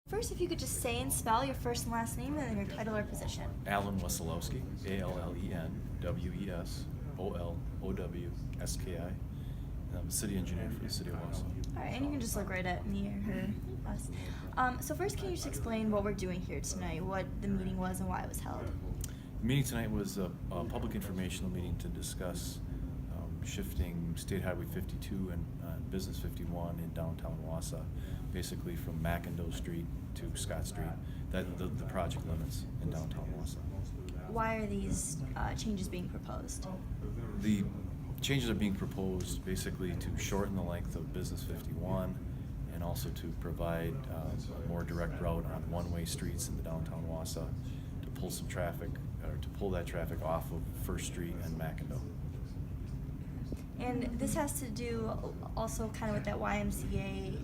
First, if you could just say and spell your first and last name and then your title or position. Alan Wesolowski, Allenwolowski. I'm the city engineer for the city of Wausau. All right, and you can just look right at me or her, us. So first, can you just explain what we're doing here tonight, what the meeting was and why it was held? The meeting tonight was a public informational meeting to discuss shifting State Highway 52 and Business 51 in downtown Wausau, basically from McIndoe Street to Scott Street, the project limits in downtown Wausau. Why are these changes being proposed? The changes are being proposed basically to shorten the length of Business 51 and also to provide a more direct route on one-way streets in the downtown Wausau to pull some traffic, or to pull that traffic off of First Street and McIndoe. And this has to do also kind of with that YMCA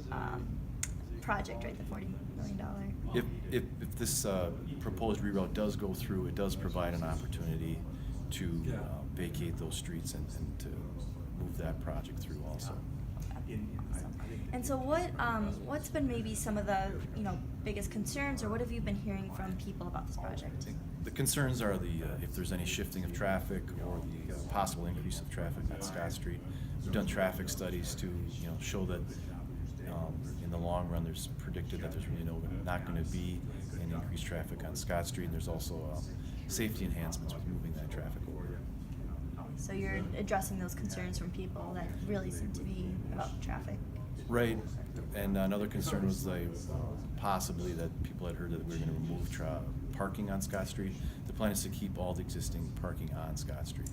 project, right, the $40 million? If this proposed reroute does go through, it does provide an opportunity to vacate those streets and to move that project through also. Okay. Awesome. And so what's been maybe some of the biggest concerns, or what have you been hearing from people about this project? The concerns are if there's any shifting of traffic or the possible increase of traffic on Scott Street. We've done traffic studies to show that in the long run there's predicted that there's really not going to be any increased traffic on Scott Street, and there's also safety enhancements with moving that traffic over. So you're addressing those concerns from people that really seem to be about traffic. Right, and another concern was possibly that people had heard that we were going to remove parking on Scott Street. The plan is to keep all the existing parking on Scott Street.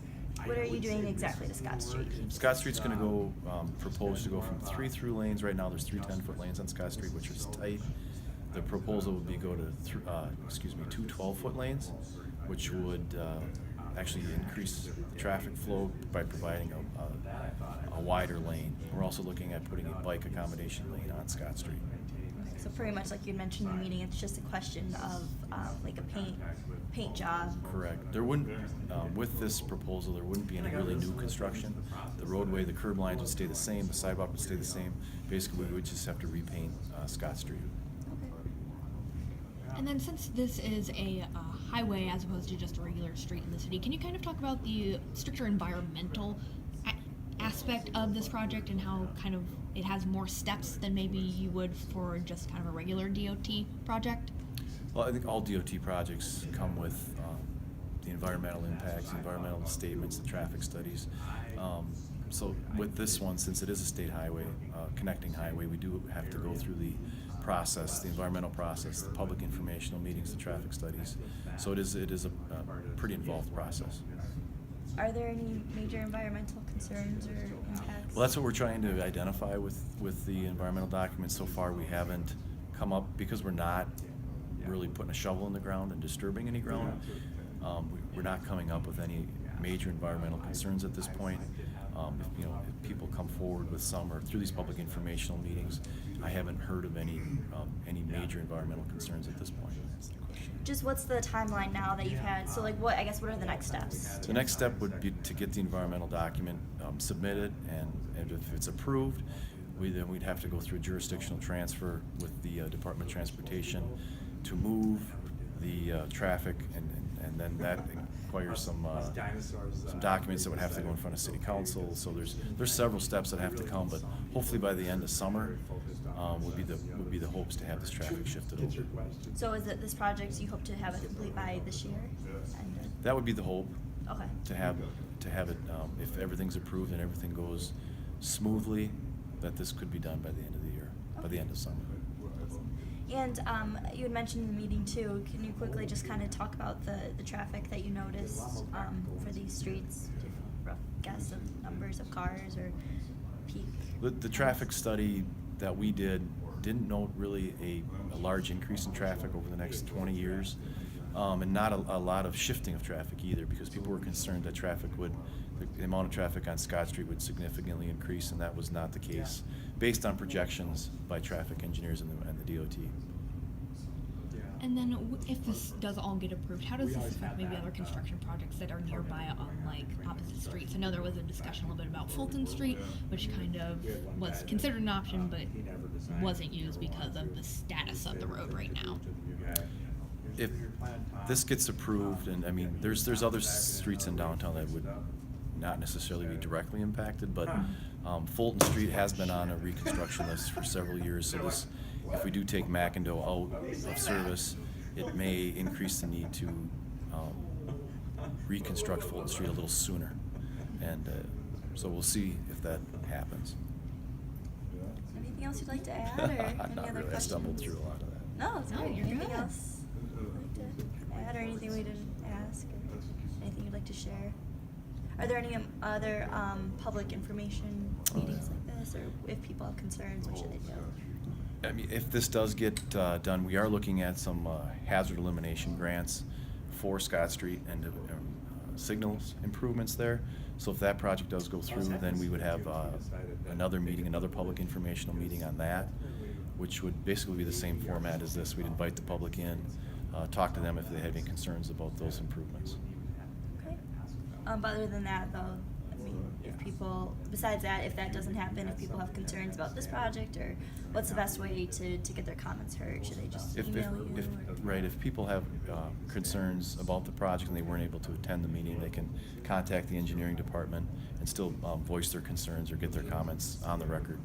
What are you doing exactly to Scott Street? Scott Street's going to go, proposed to go from 3 through lanes. Right now there's 3 10-foot lanes on Scott Street, which is tight. The proposal would be go to 2 12-foot lanes, which would actually increase the traffic flow by providing a wider lane. We're also looking at putting a bike accommodation lane on Scott Street. Okay, so pretty much like you mentioned in the meeting, it's just a question of like a paint job. Correct. There wouldn't, with this proposal, there wouldn't be any really new construction. The roadway, the curb lines would stay the same, the sidewalk would stay the same. Basically, we would just have to repaint Scott Street. And then since this is a highway as opposed to just a regular street in the city, can you kind of talk about the stricter environmental aspect of this project and how kind of it has more steps than maybe you would for just kind of a regular DOT project? Well, I think all DOT projects come with the environmental impacts, the environmental statements, the traffic studies. So with this one, since it is a state highway, connecting highway, we do have to go through the process, the environmental process, the public informational meetings, the traffic studies. So it is a pretty involved process. Are there any major environmental concerns or impacts? Well, that's what we're trying to identify with the environmental documents. So far, we haven't come up, because we're not really putting a shovel in the ground and disturbing any ground. We're not coming up with any major environmental concerns at this point. If people come forward with some, or through these public informational meetings, I haven't heard of any major environmental concerns at this point. That's the question. Just what's the timeline now that you've had? So like what are the next steps? The next step would be to get the environmental document submitted, and if it's approved, we'd have to go through a jurisdictional transfer with the Department of Transportation to move the traffic, and then that requires some documents that would have to go in front of City Council. So there's several steps that have to come, but hopefully by the end of summer would be the hopes to have this traffic shifted over. So is it this project you hope to have it complete by this year? That would be the hope. Okay. To have it, if everything's approved and everything goes smoothly, that this could be done by the end of the year, by the end of summer. And you had mentioned in the meeting too, can you quickly just kind of talk about the traffic that you noticed for these streets? Do you have a rough guess of numbers of cars or peak? The traffic study that we didn't note really a large increase in traffic over the next 20 years, and not a lot of shifting of traffic either, because people were concerned that the amount of traffic on Scott Street would significantly increase, and that was not the case, based on projections by traffic engineers and the DOT. And then if this does all get approved, how does this affect maybe other construction projects that are nearby on like opposite streets? I know there was a discussion a little bit about Fulton Street, which kind of was considered an option, but wasn't used because of the status of the road right if this gets approved, and I mean, there's other streets in downtown that would not necessarily be directly impacted, but Fulton Street has been on a reconstruction list for several years, so this, if we do take McIndoe out of service, it may increase the need to reconstruct Fulton Street a little sooner. And so we'll see if that happens. Anything else you'd like to add, or any Not other really. I questions? stumbled through a lot of that. No, it's No, great. you're Anything good. else you'd like to add, or anything we didn't ask, or anything you'd like to share? Are there any other public information meetings like this, or if people have concerns, what should they do? I mean, if this does get done, we are looking at some hazard elimination grants for Scott Street and signals improvements there. So if that project does go through, then we would have another meeting, another public informational meeting on that, which would basically be the same format as this. We'd invite the public in, talk to them if they had any concerns about those improvements. Okay. But other than that, though, I mean, if people, besides that, if that doesn't happen, if people have concerns about this project, or what's the best way to get their comments heard? Should they just email you? Right, if people have concerns about the project and they weren't able to attend the meeting, they can contact the engineering department and still voice their concerns or get their comments on the record.